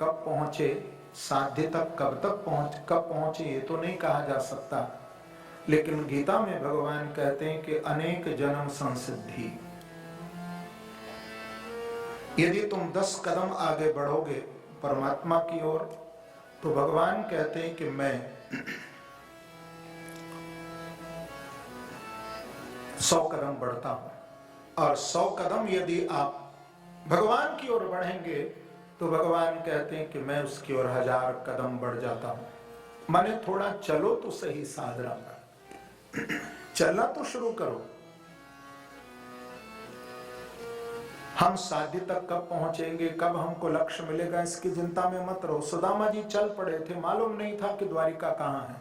कब पहुंचे, साध्य तक कब पहुंचे ये तो नहीं कहा जा सकता, लेकिन गीता में भगवान कहते हैं कि अनेक जन्म संसिद्धि। यदि तुम 10 कदम आगे बढ़ोगे परमात्मा की ओर, तो भगवान कहते हैं कि मैं 100 कदम बढ़ता हूं। और 100 कदम यदि आप भगवान की ओर बढ़ेंगे तो भगवान कहते हैं कि मैं उसकी ओर 1000 कदम बढ़ जाता हूं। माने थोड़ा चलो तो सही साधना का, चलना तो शुरू करो। हम साध्य तक कब पहुंचेंगे, कब हमको लक्ष्य मिलेगा, इसकी चिंता में मत रहो। सुदामा जी चल पड़े थे, मालूम नहीं था कि द्वारिका कहां है,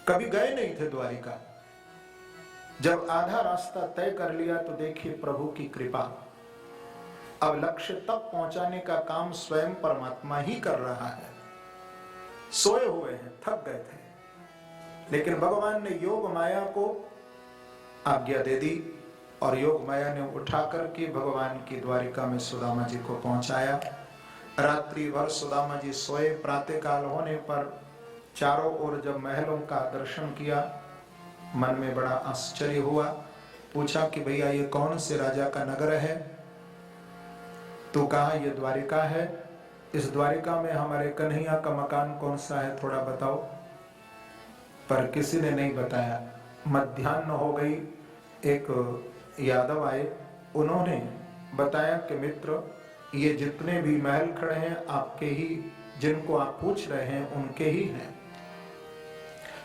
कभी गए नहीं थे द्वारिका। जब आधा रास्ता तय कर लिया तो देखिए प्रभु की कृपा, अब लक्ष्य तक पहुंचाने का काम स्वयं परमात्मा ही कर रहा है। सोए हुए हैं, थक गए थे, लेकिन भगवान ने योग माया को आज्ञा दे दी और योग माया ने उठा करके भगवान की द्वारिका में सुदामा जी को पहुंचाया। रात्रि भर सुदामा जी सोए। प्रातः काल होने पर चारों ओर जब महलों का दर्शन किया, मन में बड़ा आश्चर्य हुआ। पूछा कि भैया ये कौन से राजा का नगर है? तो कहा ये द्वारिका है। इस द्वारिका में हमारे कन्हैया का मकान कौन सा है, थोड़ा बताओ। पर किसी ने नहीं बताया। मध्याह्न हो गई, एक यादव आए, उन्होंने बताया कि मित्र ये जितने भी महल खड़े हैं आपके ही, जिनको आप पूछ रहे हैं उनके ही हैं।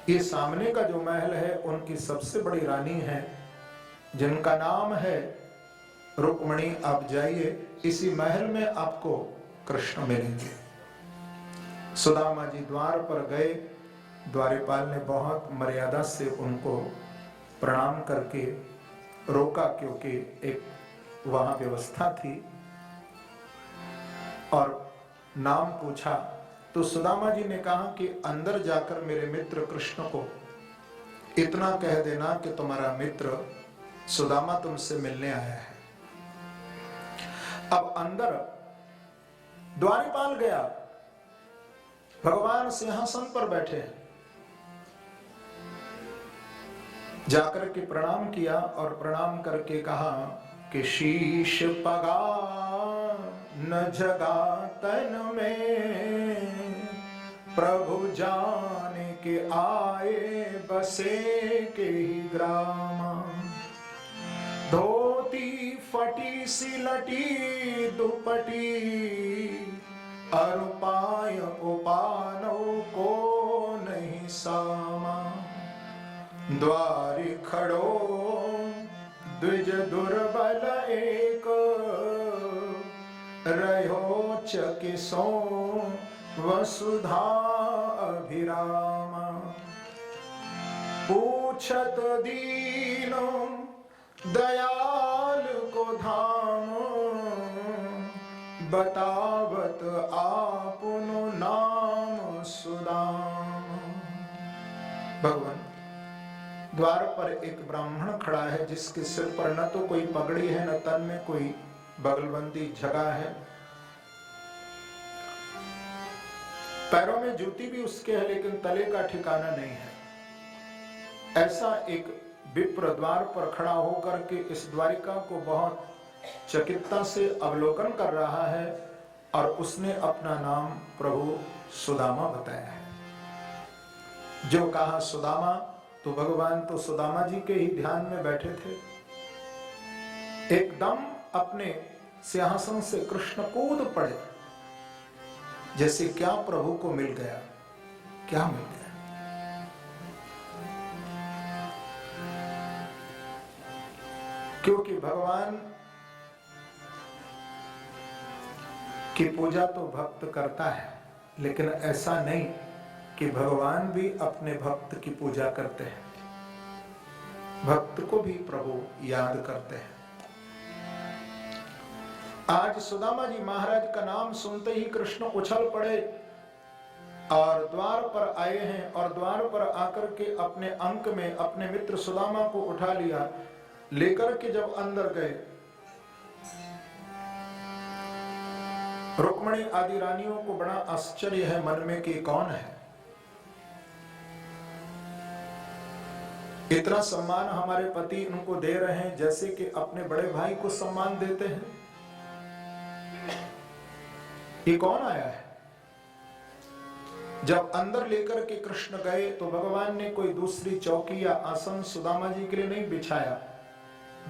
ये सामने का जो महल है उनकी सबसे बड़ी रानी है, जिनका नाम है रुक्मणी। आप जाइए, इसी महल में आपको कृष्ण मिलेंगे। सुदामा जी द्वार पर गए। द्वारपाल ने बहुत मर्यादा से उनको प्रणाम करके रोका, क्योंकि एक वहां व्यवस्था थी, और नाम पूछा। तो सुदामा जी ने कहा कि अंदर जाकर मेरे मित्र कृष्ण को इतना कह देना कि तुम्हारा मित्र सुदामा तुमसे मिलने आया है। अब अंदर द्वारपाल गया, भगवान सिंहासन पर बैठे हैं। जाकर के प्रणाम किया और प्रणाम करके कहा कि शीश पगा न जगा तन में, प्रभु जाने के आए बसे के ही ग्राम। धोती फटी सिलटी दुपटी, अरुपाय उपानो को नहीं सामा। द्वारि खड़ो द्विज दुर्बल एक, रहो चकिसो वसुधा अभिरामा। पूछत दीनो दयाल को धाम, बतावत आपनो नाम सुदाम। भगवान द्वार पर एक ब्राह्मण खड़ा है, जिसके सिर पर न तो कोई पगड़ी है, न तन में कोई बगलबंदी जगह है, पैरों में जूती भी उसके है, लेकिन तले का ठिकाना नहीं है। ऐसा एक विप्र द्वार पर खड़ा होकर के इस द्वारिका को बहुत चकित्ता से अवलोकन कर रहा है, और उसने अपना नाम प्रभु सुदामा बताया है। जो कहा सुदामा, तो भगवान तो सुदामा जी के ही ध्यान में बैठे थे। एकदम अपने सिंहासन से कृष्ण कूद पड़े, जैसे क्या प्रभु को मिल गया, क्या मिल गया। क्योंकि भगवान की पूजा तो भक्त करता है, लेकिन ऐसा नहीं कि भगवान भी अपने भक्त की पूजा करते हैं, भक्त को भी प्रभु याद करते हैं। आज सुदामा जी महाराज का नाम सुनते ही कृष्ण उछल पड़े और द्वार पर आए हैं, और द्वार पर आकर के अपने अंक में अपने मित्र सुदामा को उठा लिया। लेकर के जब अंदर गए रुक्मिणी आदि रानियों को बड़ा आश्चर्य है मन में कि कौन है, इतना सम्मान हमारे पति उनको दे रहे हैं जैसे कि अपने बड़े भाई को सम्मान देते हैं, ये कौन आया है। जब अंदर लेकर के कृष्ण गए तो भगवान ने कोई दूसरी चौकी या आसन सुदामा जी के लिए नहीं बिछाया,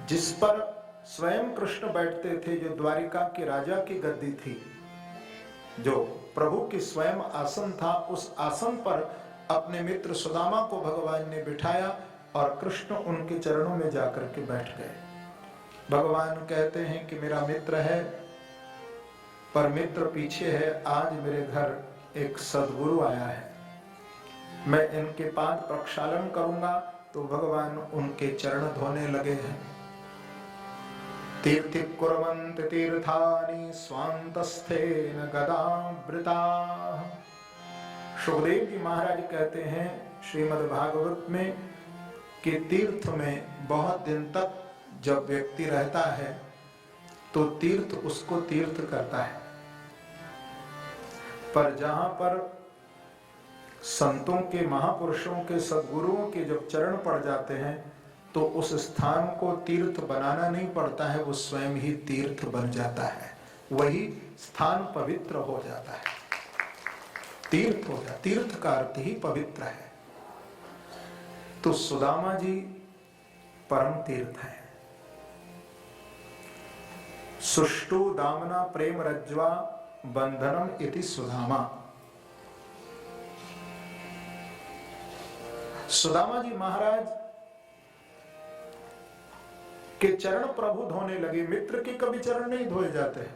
जिस पर स्वयं कृष्ण बैठते थे, जो द्वारिका के राजा की गद्दी थी, जो प्रभु की स्वयं आसन था, उस आसन पर अपने मित्र सुदामा को भगवान ने बिठाया और कृष्ण उनके चरणों में जाकर के बैठ गए। भगवान कहते हैं कि मेरा मित्र है पर मित्र पीछे है, आज मेरे घर एक सद्गुरु आया है, मैं इनके पाद प्रक्षालन करूंगा। तो भगवान उनके चरण धोने लगे हैं। तीर्थि कुर्वन्ति तीर्थानि स्वान्तस्थेन गदावृता। सुखदेव जी महाराज कहते हैं श्रीमद् भागवत में कि तीर्थ में बहुत दिन तक जब व्यक्ति रहता है तो तीर्थ उसको तीर्थ करता है, पर जहां पर संतों के, महापुरुषों के, सद्गुरुओं के जब चरण पड़ जाते हैं तो उस स्थान को तीर्थ बनाना नहीं पड़ता है, वो स्वयं ही तीर्थ बन जाता है, वही स्थान पवित्र हो जाता है, तीर्थ हो जाता। तीर्थ का अर्थ ही पवित्र है। तो सुदामा जी परम तीर्थ है। सुष्टु दामना प्रेम रज्ज्वा बंधनम इति सुदामा। सुदामा जी महाराज के चरण प्रभु धोने लगे। मित्र के कभी चरण नहीं धोए जाते हैं,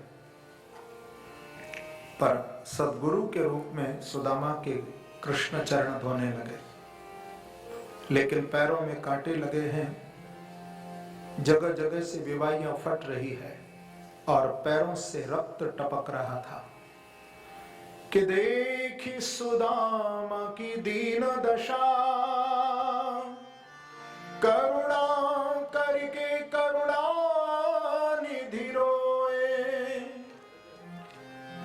पर सद्गुरु के रूप में सुदामा के कृष्ण चरण धोने लगे। लेकिन पैरों में कांटे लगे हैं, जगह जगह से विवाहियां फट रही है और पैरों से रक्त टपक रहा था कि देखी सुदामा की दीन दशा, करुणा करके करुणा निधि रोए,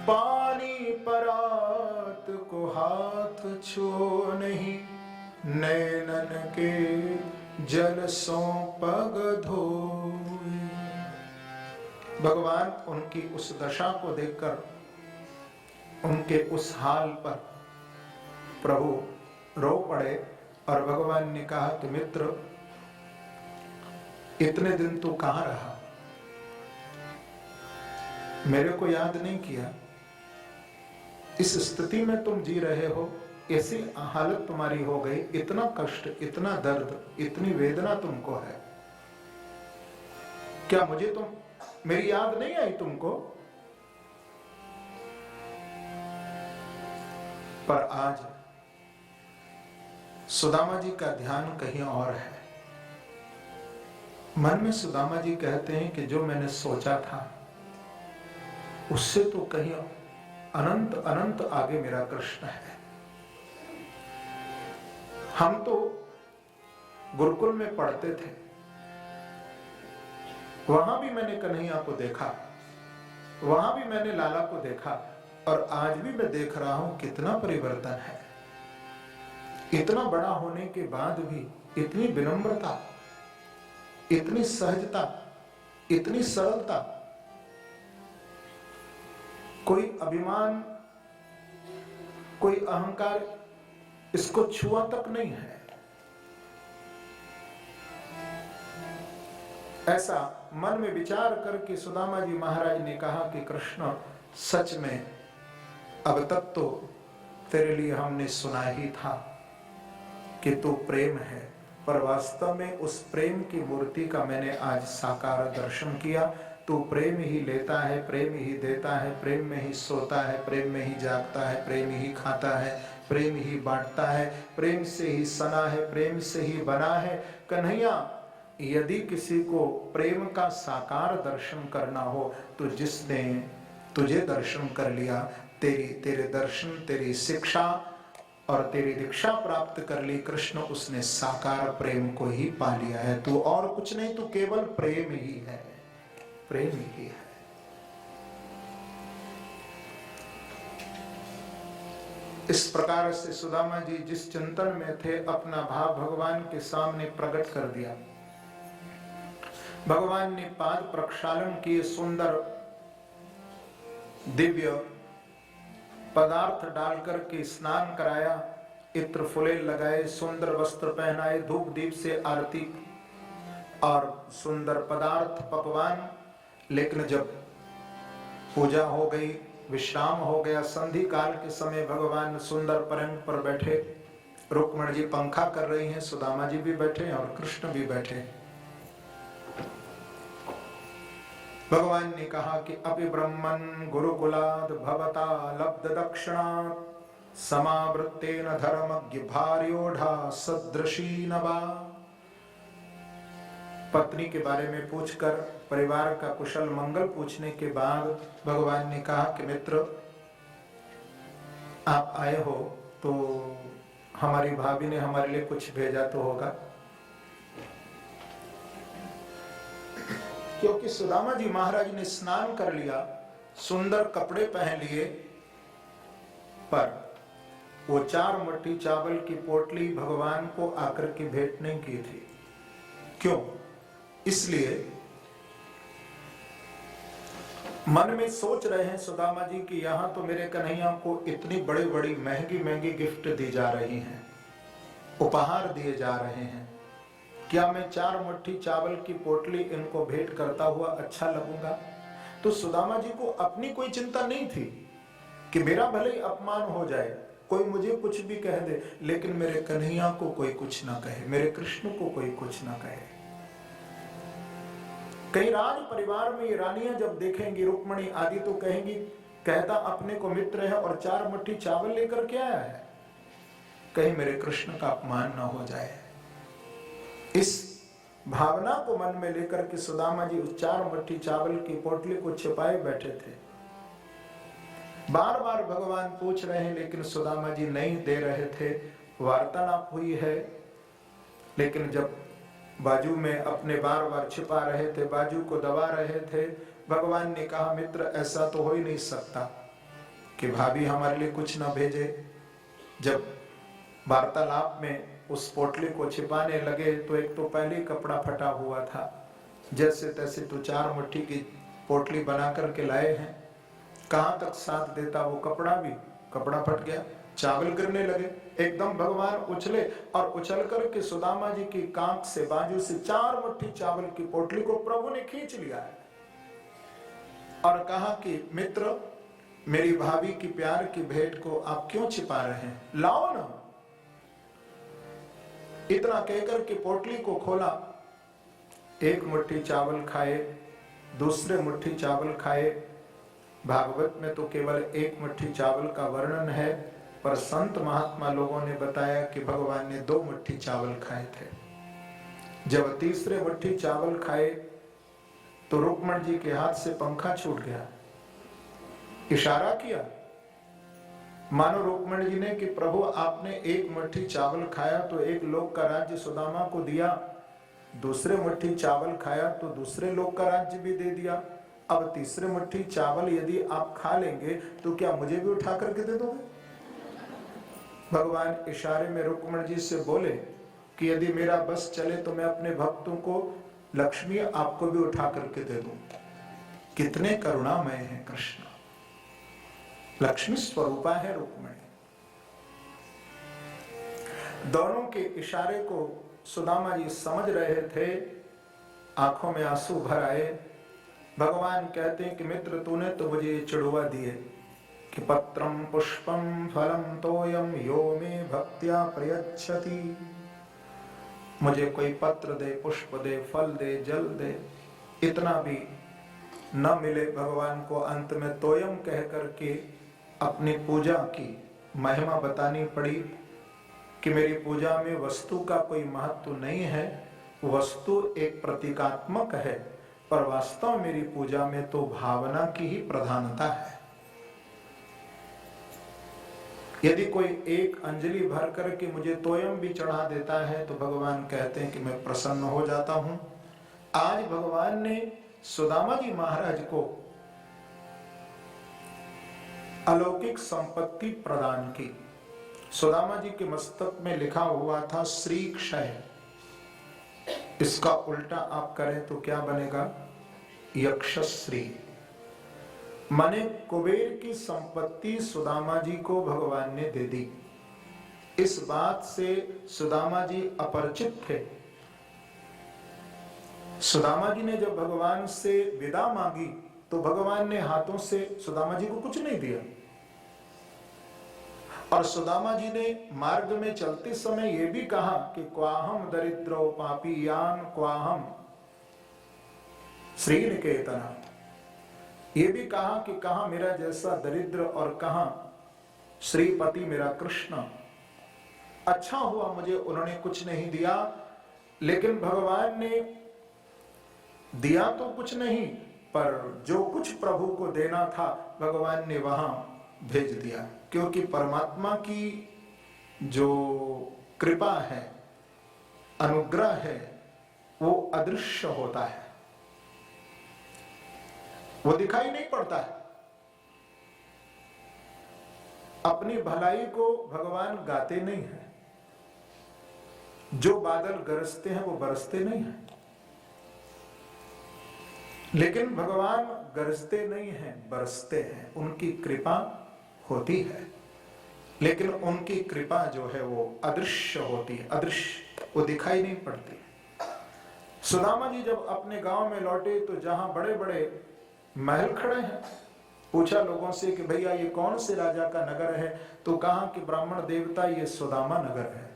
पानी परात को हाथ छो नहीं, नैनन के जल सो पग धोए। भगवान उनकी उस दशा को देखकर, उनके उस हाल पर प्रभु रो पड़े और भगवान ने कहा कि मित्र, इतने दिन तू कहां रहा, मेरे को याद नहीं किया, इस स्थिति में तुम जी रहे हो, ऐसी हालत तुम्हारी हो गई, इतना कष्ट, इतना दर्द, इतनी वेदना तुमको है, क्या मेरी याद नहीं आई तुमको? पर आज सुदामा जी का ध्यान कहीं और है। मन में सुदामा जी कहते हैं कि जो मैंने सोचा था उससे तो कहीं अनंत अनंत आगे मेरा कृष्ण है। हम तो गुरुकुल में पढ़ते थे, वहां भी मैंने कन्हैया को देखा, वहां भी मैंने लाला को देखा, और आज भी मैं देख रहा हूं कितना परिवर्तन है। इतना बड़ा होने के बाद भी इतनी विनम्रता, इतनी सहजता, इतनी सरलता, कोई अभिमान, कोई अहंकार इसको छुआ तक नहीं है। ऐसा मन में विचार करके सुदामा जी महाराज ने कहा कि कृष्ण, सच में अब तक तो तेरे लिए हमने सुना ही था कि तू प्रेम है, पर वास्तव में उस प्रेम की मूर्ति का मैंने आज साकार दर्शन किया। तू प्रेम ही लेता है, प्रेम ही देता है, प्रेम में ही सोता है, प्रेम में ही जागता है, प्रेम ही खाता है, प्रेम ही बांटता है, प्रेम से ही सना है, प्रेम से ही बना है। कन्हैया, यदि किसी को प्रेम का साकार दर्शन करना हो तो जिसने तुझे दर्शन कर लिया, तेरे दर्शन, तेरी शिक्षा और तेरी दीक्षा प्राप्त कर ली कृष्ण, उसने साकार प्रेम को ही पा लिया है। तू और कुछ नहीं, तू केवल प्रेम ही है, प्रेम ही है। इस प्रकार से सुदामा जी जिस चिंतन में थे अपना भाव भगवान के सामने प्रकट कर दिया। भगवान ने पाद प्रक्षालन किए, सुंदर दिव्य पदार्थ डालकर के स्नान कराया, इत्र फुले लगाए, सुंदर वस्त्र पहनाए, धूप दीप से आरती और सुंदर पदार्थ पकवान। लेकिन जब पूजा हो गई, विश्राम हो गया, संधि काल के समय भगवान सुंदर परंग पर बैठे, रुक्मणी जी पंखा कर रही हैं, सुदामा जी भी बैठे और कृष्ण भी बैठे। भगवान ने कहा कि अपि ब्रह्मन् गुरुकुलाद भवता लब्ध दक्षिणा समावृत्तेन धर्मज्ञ भार्योढ़ा सदृशी नवा। पत्नी के बारे में पूछकर परिवार का कुशल मंगल पूछने के बाद भगवान ने कहा कि मित्र, आप आए हो तो हमारी भाभी ने हमारे लिए कुछ भेजा तो होगा। क्योंकि सुदामा जी महाराज ने स्नान कर लिया, सुंदर कपड़े पहन लिए, पर वो 4 मुट्ठी चावल की पोटली भगवान को आकर के भेंट नहीं की थी। क्यों? इसलिए मन में सोच रहे हैं सुदामा जी कि यहां तो मेरे कन्हैया को इतनी बड़ी बड़ी महंगी महंगी गिफ्ट दी जा रही हैं, उपहार दिए जा रहे हैं, क्या मैं 4 मुट्ठी चावल की पोटली इनको भेंट करता हुआ अच्छा लगूंगा? तो सुदामा जी को अपनी कोई चिंता नहीं थी कि मेरा भले ही अपमान हो जाए, कोई मुझे कुछ भी कह दे, लेकिन मेरे कन्हैया को कोई कुछ ना कहे, मेरे कृष्ण को कोई कुछ ना कहे। कई राज परिवार में ये रानियां जब देखेंगी रुक्मणी आदि तो कहेंगी, कहता अपने को मित्र है और 4 मुट्ठी चावल लेकर के आया है, कहीं मेरे कृष्ण का अपमान ना हो जाए। इस भावना को मन में लेकर के सुदामा जी उस 4 मुट्ठी चावल की पोटली को छिपाए बैठे थे। बार बार भगवान पूछ रहे हैं लेकिन सुदामा जी नहीं दे रहे थे। वार्तालाप हुई है, लेकिन जब बाजू में अपने बार बार छिपा रहे थे, बाजू को दबा रहे थे, भगवान ने कहा मित्र ऐसा तो हो ही नहीं सकता कि भाभी हमारे लिए कुछ ना भेजे। जब वार्तालाप में उस पोटली को छिपाने लगे तो एक तो पहले कपड़ा फटा हुआ था, जैसे तैसे तो 4 मुट्ठी की पोटली बना करके लाए हैं, कहां तक साथ देता वो कपड़ा भी, कपड़ा फट गया, चावल गिरने लगे। एकदम भगवान उछले और उछल करके सुदामा जी की कांख से, बाजू से 4 मुट्ठी चावल की पोटली को प्रभु ने खींच लिया है और कहा कि मित्र मेरी भाभी की प्यार की भेंट को आप क्यों छिपा रहे हैं, लाओ ना। इतना कहकर के पोटली को खोला, 1 मुट्ठी चावल खाए, दूसरे मुट्ठी चावल खाए। भागवत में तो केवल 1 मुट्ठी चावल का वर्णन है, पर संत महात्मा लोगों ने बताया कि भगवान ने 2 मुट्ठी चावल खाए थे। जब तीसरे मुट्ठी चावल खाए तो रुक्मणी जी के हाथ से पंखा छूट गया। इशारा किया मानो रुक्मणी जी ने कि प्रभु आपने 1 मुट्ठी चावल खाया तो 1 लोक का राज्य सुदामा को दिया, दूसरे मुट्ठी चावल खाया तो दूसरे लोक का राज्य भी दे दिया, अब तीसरे मुट्ठी चावल यदि आप खा लेंगे तो क्या मुझे भी उठा करके दे दोगे? भगवान इशारे में रुक्मणी जी से बोले कि यदि मेरा बस चले तो मैं अपने भक्तों को लक्ष्मी आपको भी उठा करके दे दूं। कितने करुणामय है कृष्ण, लक्ष्मी स्वरूपा है रुक्मणी। दोनों के इशारे को सुदामा जी समझ रहे थे, आंखों में आंसू भर आए। भगवान कहते हैं कि मित्र तूने तो मुझे चिड़वा दिए कि पत्रम पुष्पम फलम तोयम यो मे भक्त्या प्रयच्छति। मुझे कोई पत्र दे, पुष्प दे, फल दे, जल दे, इतना भी न मिले भगवान को। अंत में तोयम कह करके अपनी पूजा की महिमा बतानी पड़ी कि मेरी पूजा में वस्तु का कोई महत्व नहीं है, वस्तु एक प्रतीकात्मक है, पर वास्तव मेरी पूजा में तो भावना की ही प्रधानता है। यदि कोई 1 अंजलि भर करके मुझे तोयम भी चढ़ा देता है तो भगवान कहते हैं कि मैं प्रसन्न हो जाता हूं। आज भगवान ने सुदामा जी महाराज को अलौकिक संपत्ति प्रदान की। सुदामा जी के मस्तक में लिखा हुआ था श्री क्षय। इसका उल्टा आप करें तो क्या बनेगा? यक्षश्री। माने कुबेर की संपत्ति सुदामा जी को भगवान ने दे दी। इस बात से सुदामा जी अपरिचित थे। सुदामा जी ने जब भगवान से विदा मांगी तो भगवान ने हाथों से सुदामा जी को कुछ नहीं दिया। और सुदामा जी ने मार्ग में चलते समय यह भी कहा कि क्वाहम दरिद्रो पापीयान क्वाहम श्रीनिकेतना। ये भी कहा कि कहां मेरा जैसा दरिद्र और कहां श्रीपति मेरा कृष्ण। अच्छा हुआ मुझे उन्होंने कुछ नहीं दिया, लेकिन भगवान ने दिया तो कुछ नहीं, पर जो कुछ प्रभु को देना था भगवान ने वहां भेज दिया। क्योंकि परमात्मा की जो कृपा है, अनुग्रह है, वो अदृश्य होता है, वो दिखाई नहीं पड़ता है। अपनी भलाई को भगवान गाते नहीं हैं। जो बादल गरजते हैं वो बरसते नहीं हैं, लेकिन भगवान गरजते नहीं हैं, बरसते हैं। उनकी कृपा होती है, लेकिन उनकी कृपा जो है वो अदृश्य होती है, अदृश्य, वो दिखाई नहीं पड़ती। सुदामा जी जब अपने गांव में लौटे तो जहां बड़े बड़े महल खड़े हैं, पूछा लोगों से कि भैया ये कौन से राजा का नगर है? तो कहा कि ब्राह्मण देवता ये सुदामा नगर है।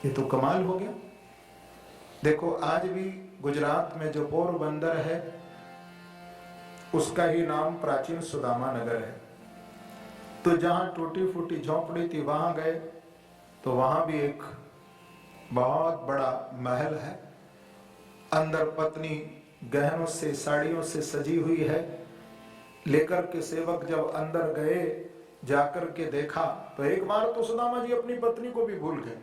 ये तो कमाल हो गया। देखो आज भी गुजरात में जो पोरबंदर है उसका ही नाम प्राचीन सुदामा नगर है। तो जहां टूटी फूटी झोंपड़ी थी वहां गए तो वहां भी एक बहुत बड़ा महल है। अंदर पत्नी गहनों से साड़ियों से सजी हुई है। लेकर के सेवक जब अंदर गए, जाकर के देखा तो एक बार तो सुदामा जी अपनी पत्नी को भी भूल गए।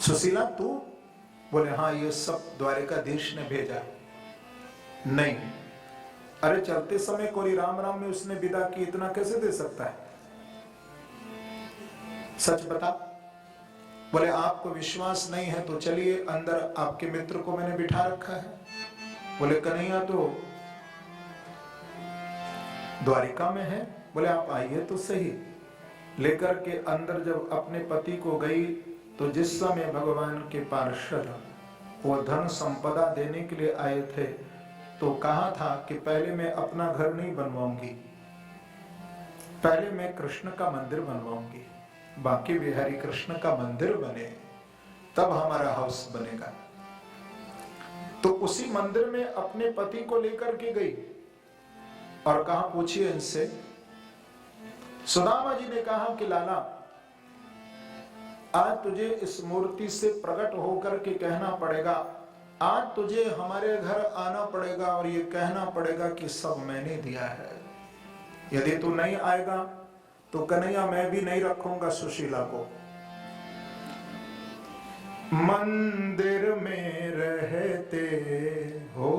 सुशीला तू? बोले हाँ, ये सब द्वारिकाधीश ने भेजा। नहीं, अरे चलते समय कोई राम राम में उसने विदा की, इतना कैसे दे सकता है? सच बता। बोले आपको विश्वास नहीं है तो चलिए, अंदर आपके मित्र को मैंने बिठा रखा है। बोले कन्हैया तो द्वारिका में है। बोले आप आइए तो सही। लेकर के अंदर जब अपने पति को गई तो जिस समय भगवान के पार्षद वो धन संपदा देने के लिए आए थे तो कहा था कि पहले मैं अपना घर नहीं बनवाऊंगी, पहले मैं कृष्ण का मंदिर बनवाऊंगी, बाकी बिहारी कृष्ण का मंदिर बने तब हमारा हाउस बनेगा। तो उसी मंदिर में अपने पति को लेकर के गई और कहा पूछिए इनसे। सुदामा जी ने कहा कि लाला आज तुझे इस मूर्ति से प्रकट होकर के कहना पड़ेगा, आज तुझे हमारे घर आना पड़ेगा और ये कहना पड़ेगा कि सब मैंने दिया है। यदि तू नहीं आएगा तो कन्हैया मैं भी नहीं रखूंगा सुशीला को। मंदिर में रहते हो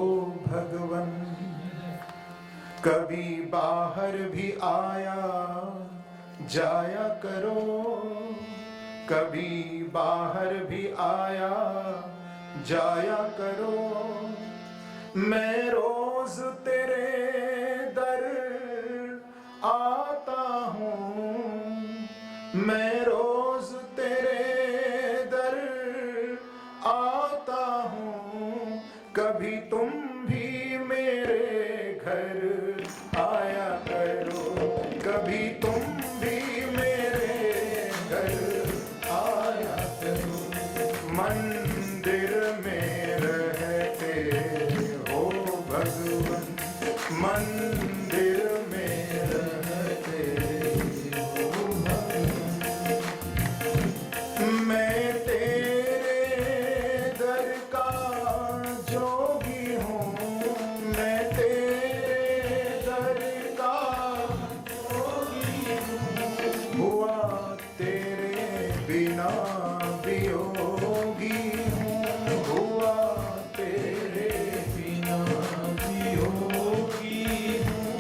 भगवन, कभी बाहर भी आया जाया करो, कभी बाहर भी आया जाया करो। मैं रोज तेरे दर आता हूँ, मैं रोज तेरे दर आता हूँ, कभी तुम भी मेरे घर आया करो, कभी तुम भी मेरे घर आया करो। मंदिर में रहते हो भगवन, मंदिर में रहते हो भगवन। मैं तेरे दर का जोगी हूँ, मैं तेरे दर का जोगी हूँ। हुआ तेरे बिना वियोगी हूँ, हुआ तेरे बिना वियोगी हूँ।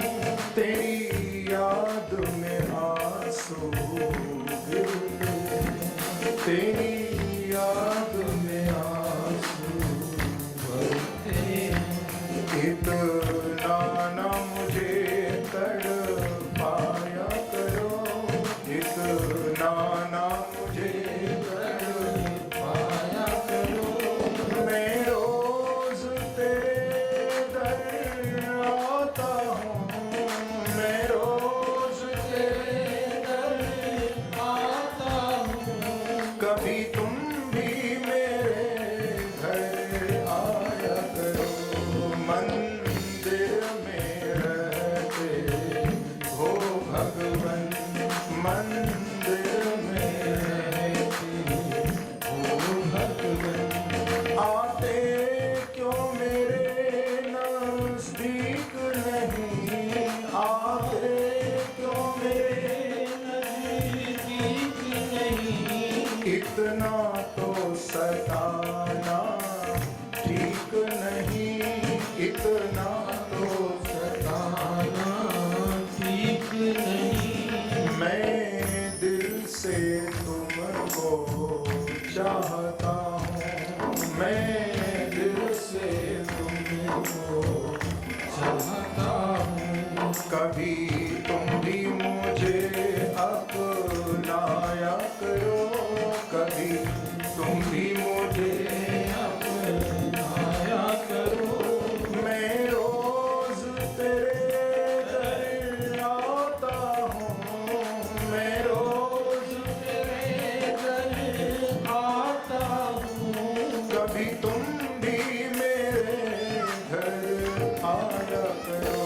चाहता हूँ। कभी तुम भी मुझे अपनाया करो, कभी तुम भी मुझे अपनाया करो। मैं रोज तेरे दर आता हूँ, मैं रोज तेरे घर आता हूँ। कभी तुम भी मेरे घर आया करो।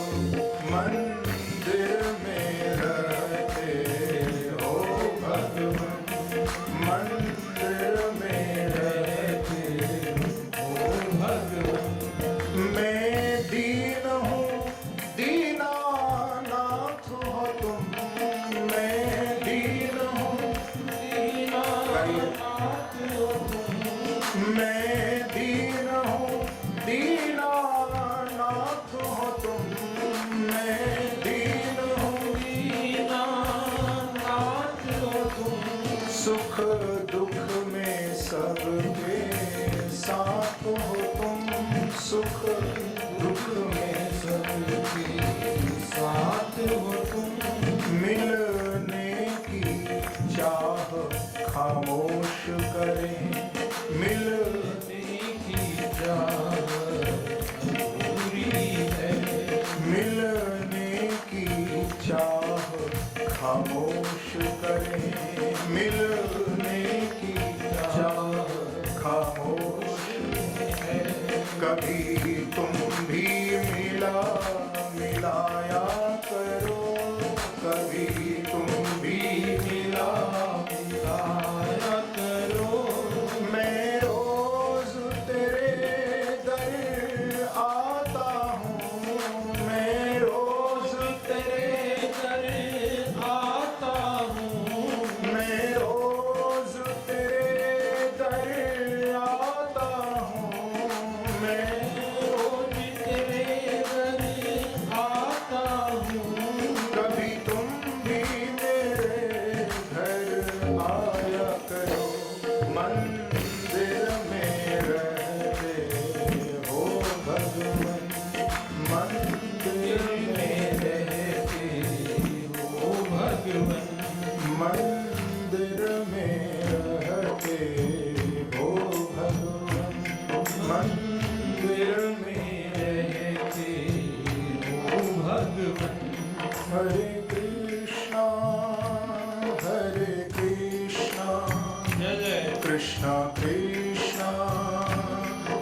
मंदिर में रहते हो भगवान, मंदिर में रहते ओ भगवान, मैं दीन हूँ, दीनानाथ हो तुम, मैं दीन हूँ, दीनानाथ हो तुम। मैं दीन हूँ, दीनानाथ हो तुम, मैं दीन हूँ, दीनानाथ हो तुम। सुख दुख में सबके साथ हो तुम, सुख दुख में सबके साथ हो तुम। मिलने की चाह खामोश करें, मिलने की चाह पूरी है। मिलने की चाह खामोश करें, मिलने की चाह खामोश है। कभी तुम भी मिलाया करो, कभी तुम भी मिलाया करो। मैं रोज तेरे दर आता हूँ, मैं रोज तेरे घर आता हूँ। मैं रोज तेरे दर आता हूँ, मैं रोज तेरे घर आता हूँ। कभी तुम भी मेरे घर आया करो। मंदिर में रहते हो भगवान, मंदिर में रहते हो भगवान, मंदिर में रहते हो भगवान, मंदिर में रहते हो भगवान। हरे कृष्णा जय जय कृष्णा कृष्णा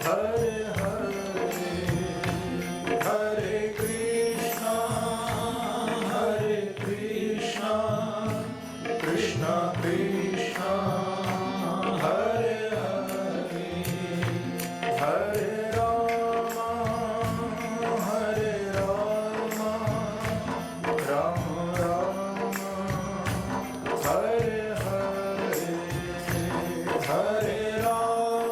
हरे हरे, हरे कृष्णा कृष्णा कृष्णा हरे हरे, हरे राम राम राम हरे हरे, हरे राम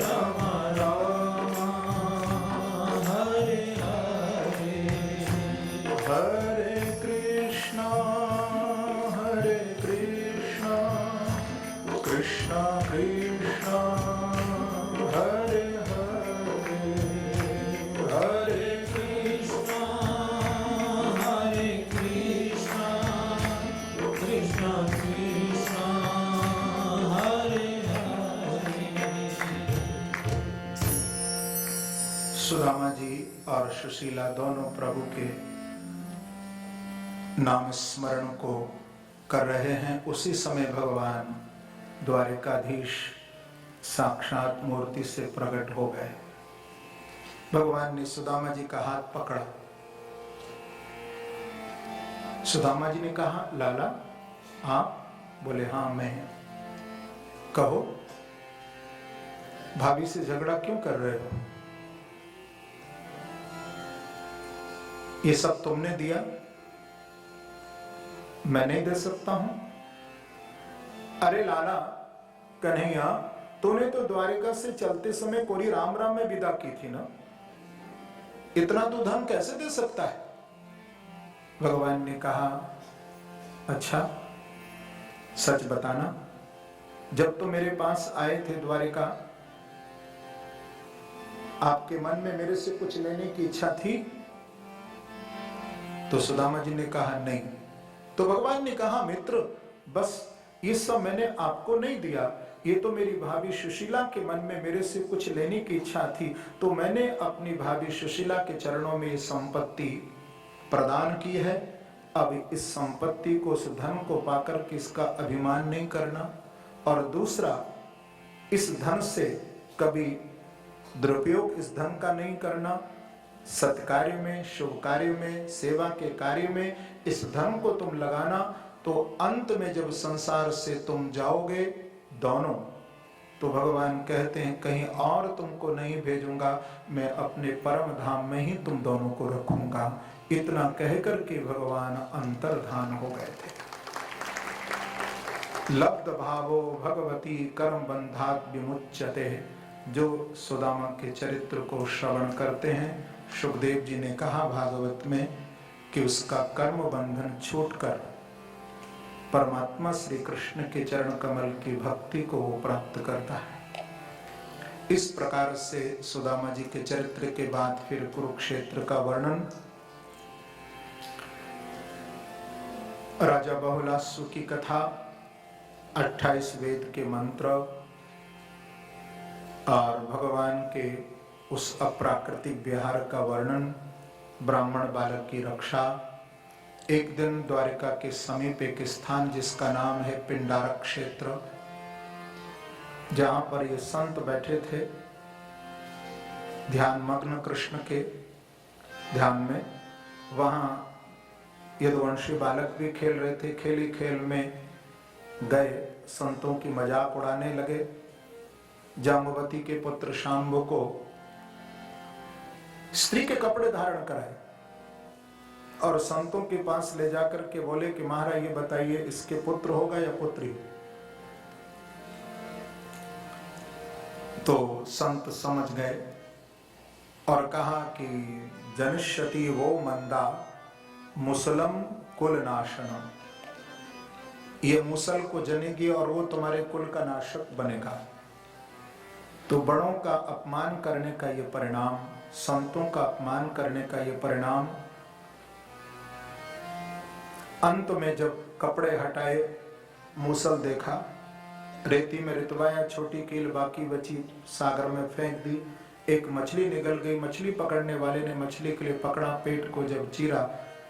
राम राम हरे हरे, हरे कृष्णा कृष्णा कृष्णा हरे हरे, हरे कृष्णा कृष्णा कृष्णा हरे हरे। सुदामा जी और सुशीला दोनों प्रभु के नाम स्मरण को कर रहे हैं। उसी समय भगवान द्वारिकाधीश साक्षात मूर्ति से प्रकट हो गए। भगवान ने सुदामा जी का हाथ पकड़ा। सुदामा जी ने कहा, लाला आप? बोले हाँ मैं। कहो भाभी से झगड़ा क्यों कर रहे हो? ये सब तुमने दिया, मैं नहीं दे सकता हूं? अरे लाला कन्हैया, तूने तो द्वारिका से चलते समय कोरी राम राम में विदा की थी ना, इतना तू धन कैसे दे सकता है? भगवान ने कहा, अच्छा सच बताना, जब तो मेरे पास आए थे द्वारिका आपके मन में मेरे से कुछ लेने की इच्छा थी? तो सुदामा जी ने कहा नहीं। तो भगवान ने कहा मित्र, बस ये सब मैंने आपको नहीं दिया, ये तो मेरी भाभी सुशीला के मन में मेरे से कुछ लेने की इच्छा थी, तो मैंने अपनी भाभी सुशीला के चरणों में ये संपत्ति प्रदान की है। अब इस संपत्ति को, उस धन को पाकर के इसका अभिमान नहीं करना, और दूसरा इस धन से कभी दुरुपयोग इस धन का नहीं करना। सत्कार्य में, शुभ कार्य में, सेवा के कार्य में इस धन को तुम लगाना, तो अंत में जब संसार से तुम जाओगे दोनों, तो भगवान कहते हैं कहीं और तुमको नहीं भेजूंगा, मैं अपने परम धाम में ही तुम दोनों को रखूंगा। इतना कहकर के भगवान अंतर्धान हो गए थे। लब्ध भावो भगवती कर्म बंधात विमुच्यते। जो सुदामा के चरित्र को श्रवण करते हैं, सुखदेव जी ने कहा भागवत में कि उसका कर्म बंधन छूटकर परमात्मा श्री कृष्ण के चरण कमल की भक्ति को वो प्राप्त करता है। इस प्रकार से सुदामा जी के चरित्र के बाद फिर कुरुक्षेत्र का वर्णन, राजा बहुलासु की कथा, 28 वेद के मंत्र और भगवान के उस अप्राकृतिक विहार का वर्णन, ब्राह्मण बालक की रक्षा। एक दिन द्वारिका के समीप एक स्थान जिसका नाम है पिंडारक क्षेत्र, जहां पर ये संत बैठे थे ध्यान मग्न कृष्ण के ध्यान में, वहां यदुवंशी बालक भी खेल रहे थे। खेली खेल में गए संतों की मजाक उड़ाने लगे। जाम्बवती के पुत्र शांबु को स्त्री के कपड़े धारण कराए और संतों के पास ले जाकर के बोले कि महाराज ये बताइए इसके पुत्र होगा या पुत्री? तो संत समझ गए और कहा कि जनिष्यति वो मंदा मुसलम कुल नाशनम, ये मुसल को जनेगी और वो तुम्हारे कुल का नाशक बनेगा। तो बड़ों का अपमान करने का ये परिणाम, संतों का अपमान करने का ये परिणाम। अंत में जब कपड़े हटाए, मूसल देखा, रेती में रितवाया, छोटी कील बाकी बची, सागर में फेंक दी। एक मछली निकल गई। मछली पकड़ने वाले ने मछली के लिए पकड़ा, पेट को जब चीरा,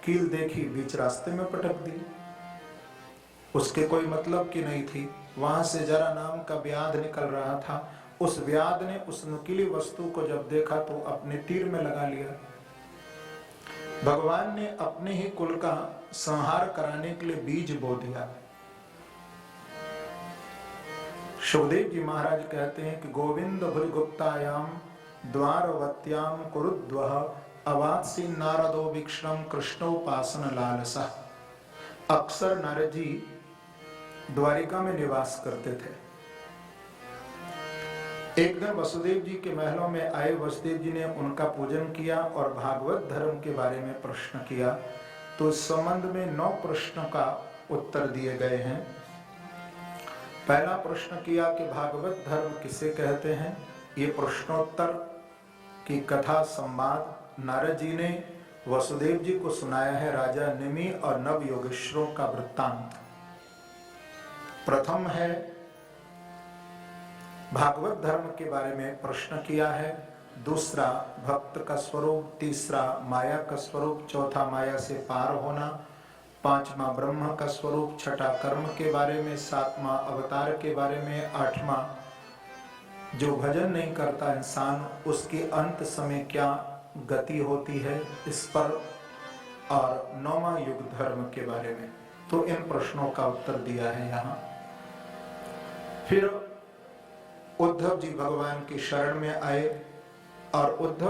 कील देखी, बीच रास्ते में पटक दी। उसके कोई मतलब की नहीं थी। वहां से जरा नाम का व्याध निकल रहा था। उस व्याध ने उस नुकीली वस्तु को जब देखा तो अपने तीर में लगा लिया। भगवान ने अपने ही कुल का संहार कराने के लिए बीज बो दिया। सुखदेव जी महाराज कहते हैं कि गोविंद भुजगुप्तायाम द्वारवत्याम कुरुद्वह अवात्सी नारदो विक्रम कृष्णोपासन लालसा। अक्सर नारद जी द्वारिका में निवास करते थे। एक दिन वसुदेव जी के महलों में आए। वसुदेव जी ने उनका पूजन किया और भागवत धर्म के बारे में प्रश्न किया। तो इस संबंध में 9 प्रश्न का उत्तर दिए गए हैं। पहला प्रश्न किया कि भागवत धर्म किसे कहते हैं। ये प्रश्नोत्तर की कथा संवाद नारद जी ने वसुदेव जी को सुनाया है। राजा निमि और नव योगेश्वरों का वृत्तांत। प्रथम है भागवत धर्म के बारे में प्रश्न किया है। दूसरा भक्त का स्वरूप, तीसरा माया का स्वरूप, चौथा माया से पार होना, पांचवा ब्रह्म का स्वरूप, छठा कर्म के बारे में, सातवां अवतार के बारे में, आठवां जो भजन नहीं करता इंसान उसके अंत समय क्या गति होती है इस पर, और 9वां युग धर्म के बारे में। तो इन प्रश्नों का उत्तर दिया है यहाँ। फिर उद्धव जी भगवान की शरण में आए और उद्धव